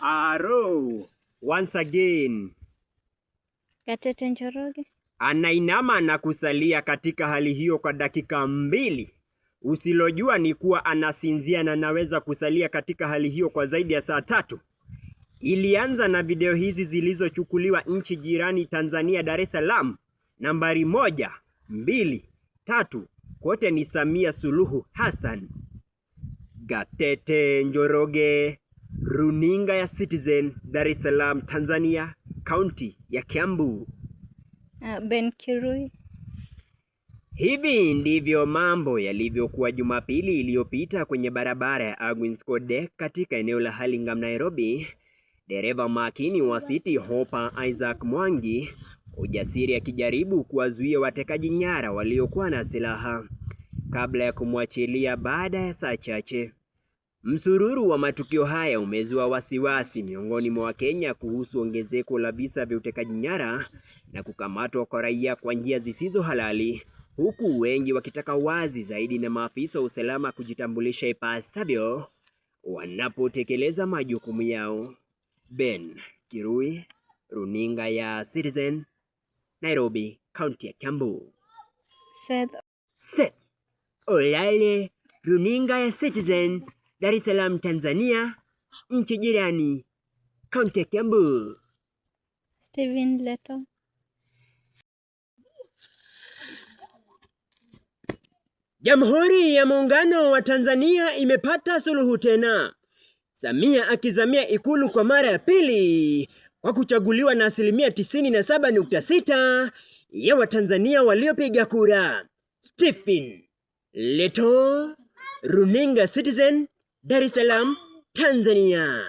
Aro, once again. Gatete Njoroge Anainama na kusalia katika hali hiyo kwa dakika 2. Usilojua ni kuwa anasinzia na anaweza kusalia katika hali hiyo kwa zaidi ya saa 3. Ilianza na video hizi zilizochukuliwa nchi jirani Tanzania, Dar es Salaam. Nambari 1, 2, 3. Kote ni Samia Suluhu Hassan. Gatete Njoroge, runinga ya Citizen, Dar es Salaam, Tanzania, kaunti ya Kiambu. Ben Kirui. Hivi ndivyo mambo yalivyokuwa Jumapili iliyopita kwenye barabara ya Agwins Code katika eneo la Hurlingham, Nairobi. Dereva makini wa City Hopper Isaac Mwangi ujasiri akijaribu kuwazuia watekaji nyara waliokuwa na silaha kabla ya kumwachilia baada ya saa chache. Msururu wa matukio haya umezua wasiwasi miongoni mwa Wakenya kuhusu ongezeko la visa vya utekaji nyara na kukamatwa kwa raia kwa njia zisizo halali, huku wengi wakitaka wazi zaidi na maafisa wa usalama kujitambulisha ipasavyo wanapotekeleza majukumu yao. Ben Kirui, runinga ya Citizen, Nairobi, kaunti ya Kiambu. Seth Olale, runinga ya Citizen, Dar es Salaam, Tanzania, nchi jirani, kaunti ya Kiambu. Steven Leto. Jamhuri ya Muungano wa Tanzania imepata suluhu tena. Samia akizamia Ikulu kwa mara ya pili kwa kuchaguliwa na 97.6% ya Watanzania waliopiga kura. Stephen Leto, runinga Citizen, Dar es Salaam, Tanzania.